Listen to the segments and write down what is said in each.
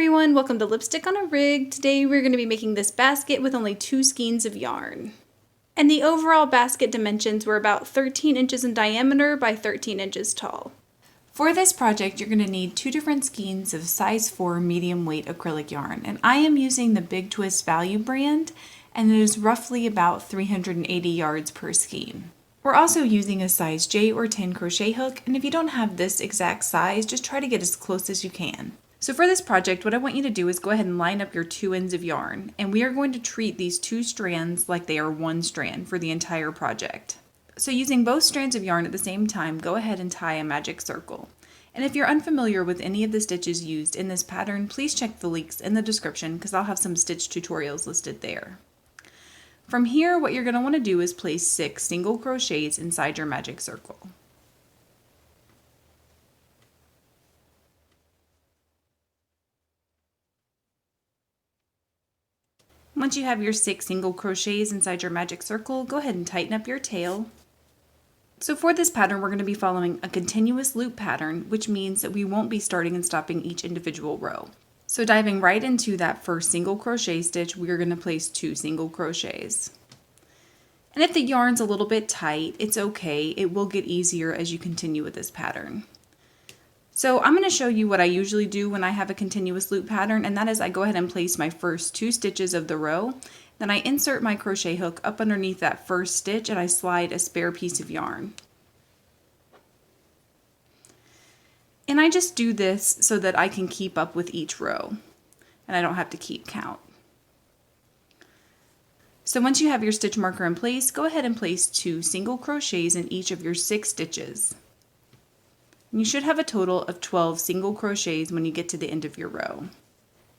everyone, welcome to Lipstick on a Rig. Today we're going to be making this basket with only 2 skeins of yarn. And the overall basket dimensions were about 13 inches in diameter by 13 inches tall. For this project you're going to need 2 different skeins of size 4 medium weight acrylic yarn. And I am using the Big Twist Value brand, and it is roughly about 380 yards per skein. We're also using a size J or 10 crochet hook, and if you don't have this exact size, just try to get as close as you can. So for this project, what I want you to do is go ahead and line up your 2 ends of yarn, and we are going to treat these 2 strands like they are 1 strand for the entire project. So using both strands of yarn at the same time, go ahead and tie a magic circle. And if you're unfamiliar with any of the stitches used in this pattern, please check the links in the description because I'll have some stitch tutorials listed there. From here, what you're going to want to do is place 6 single crochets inside your magic circle. Once you have your 6 single crochets inside your magic circle, go ahead and tighten up your tail. So for this pattern, we're going to be following a continuous loop pattern, which means that we won't be starting and stopping each individual row. So diving right into that first single crochet stitch, we are going to place 2 single crochets. And if the yarn's a little bit tight, it's okay. It will get easier as you continue with this pattern. So I'm going to show you what I usually do when I have a continuous loop pattern, and that is I go ahead and place my first 2 stitches of the row. Then I insert my crochet hook up underneath that first stitch and I slide a spare piece of yarn. And I just do this so that I can keep up with each row and I don't have to keep count. So once you have your stitch marker in place, go ahead and place 2 single crochets in each of your 6 stitches. And you should have a total of 12 single crochets when you get to the end of your row.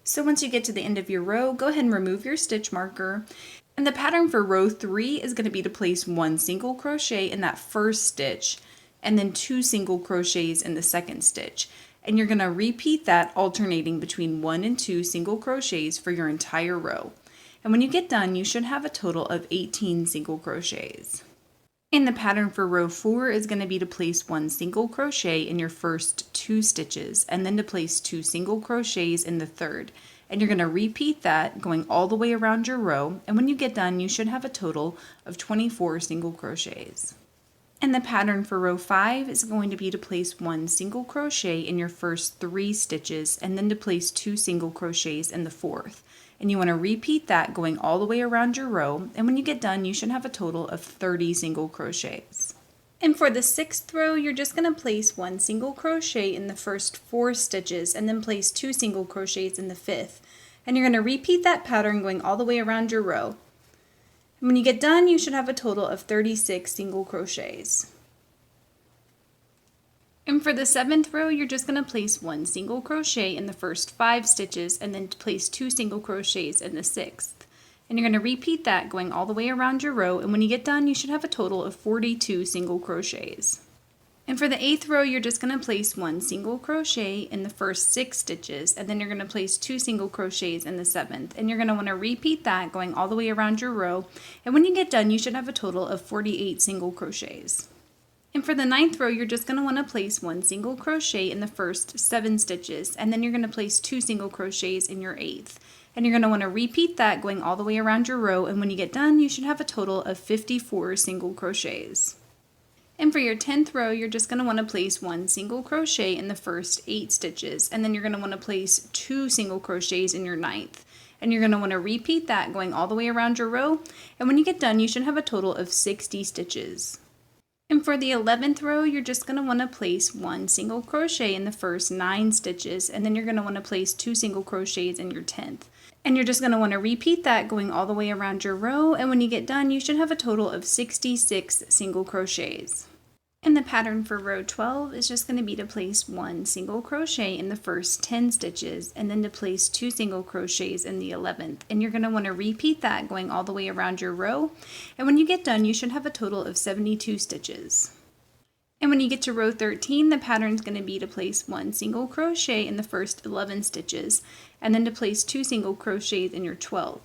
So once you get to the end of your row, go ahead and remove your stitch marker. And the pattern for row 3 is going to be to place 1 single crochet in that first stitch and then 2 single crochets in the second stitch. And you're going to repeat that alternating between 1 and 2 single crochets for your entire row. And when you get done, you should have a total of 18 single crochets. And the pattern for row 4 is going to be to place 1 single crochet in your first 2 stitches and then to place 2 single crochets in the third. And you're going to repeat that going all the way around your row, and when you get done you should have a total of 24 single crochets. And the pattern for row 5 is going to be to place 1 single crochet in your first 3 stitches and then to place 2 single crochets in the fourth. And you want to repeat that going all the way around your row, and when you get done you should have a total of 30 single crochets. And for the 6th row, you're just going to place 1 single crochet in the first 4 stitches and then place 2 single crochets in the 5th. And you're going to repeat that pattern going all the way around your row. And when you get done you should have a total of 36 single crochets. And for the 7th row, you're just going to place 1 single crochet in the first 5 stitches and then place 2 single crochets in the 6th. And you're going to repeat that going all the way around your row, and when you get done you should have a total of 42 single crochets. And for the 8th row, you're just going to place 1 single crochet in the first 6 stitches and then you're going to place 2 single crochets in the 7th. And you're going to want to repeat that going all the way around your row, and when you get done you should have a total of 48 single crochets. And for the 9th row, you're just going to want to place 1 single crochet in the first 7 stitches and then you're going to place 2 single crochets in your 8th. And you're going to want to repeat that going all the way around your row, and when you get done you should have a total of 54 single crochets. And for your 10th row, you're just going to want to place 1 single crochet in the first 8 stitches and then you're going to want to place 2 single crochets in your 9th. And you're going to want to repeat that going all the way around your row, and when you get done you should have a total of 60 stitches. And for the 11th row, you're just going to want to place 1 single crochet in the first 9 stitches and then you're going to want to place 2 single crochets in your 10th. And you're just going to want to repeat that going all the way around your row, and when you get done you should have a total of 66 single crochets. And the pattern for row 12 is just going to be to place 1 single crochet in the first 10 stitches and then to place 2 single crochets in the 11th. And you're going to want to repeat that going all the way around your row, and when you get done you should have a total of 72 stitches. And when you get to row 13, the pattern is going to be to place 1 single crochet in the first 11 stitches and then to place 2 single crochets in your 12th.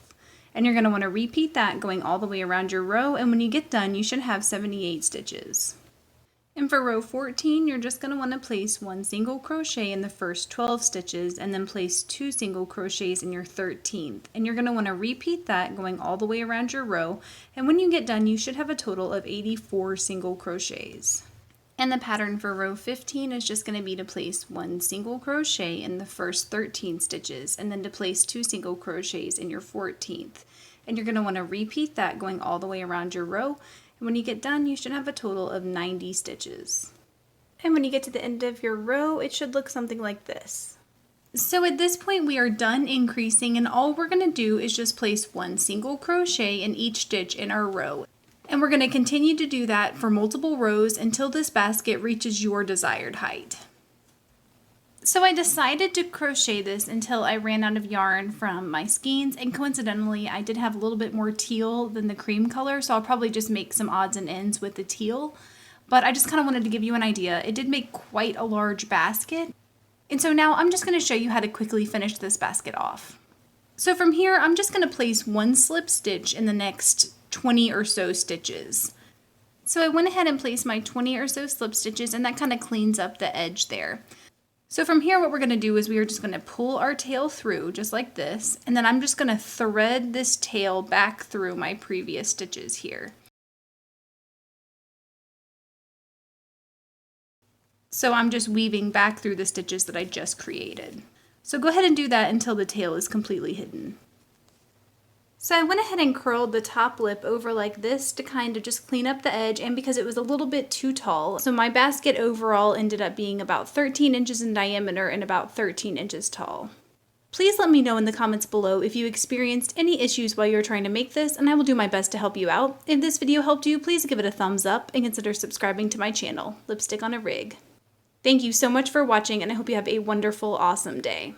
And you're going to want to repeat that going all the way around your row, and when you get done you should have 78 stitches. And for row 14, you're just going to want to place 1 single crochet in the first 12 stitches and then place 2 single crochets in your 13th. And you're going to want to repeat that going all the way around your row. And when you get done, you should have a total of 84 single crochets. And the pattern for row 15 is just going to be to place 1 single crochet in the first 13 stitches and then to place 2 single crochets in your 14th. And you're going to want to repeat that going all the way around your row. And when you get done, you should have a total of 90 stitches. And when you get to the end of your row, it should look something like this. So at this point, we are done increasing, and all we're going to do is just place 1 single crochet in each stitch in our row. And we're going to continue to do that for multiple rows until this basket reaches your desired height. So I decided to crochet this until I ran out of yarn from my skeins, and coincidentally I did have a little bit more teal than the cream color, so I'll probably just make some odds and ends with the teal. But I just kind of wanted to give you an idea. It did make quite a large basket. And so now I'm just going to show you how to quickly finish this basket off. So from here I'm just going to place 1 slip stitch in the next 20 or so stitches. So I went ahead and placed my 20 or so slip stitches, and that kind of cleans up the edge there. So from here, what we're going to do is we are just going to pull our tail through just like this, and then I'm just going to thread this tail back through my previous stitches here. So I'm just weaving back through the stitches that I just created. So go ahead and do that until the tail is completely hidden. So I went ahead and curled the top lip over like this to kind of just clean up the edge, and because it was a little bit too tall. So my basket overall ended up being about 13 inches in diameter and about 13 inches tall. Please let me know in the comments below if you experienced any issues while you were trying to make this, and I will do my best to help you out. If this video helped you, please give it a thumbs up and consider subscribing to my channel, Lipstick on a Rig. Thank you so much for watching, and I hope you have a wonderful, awesome day.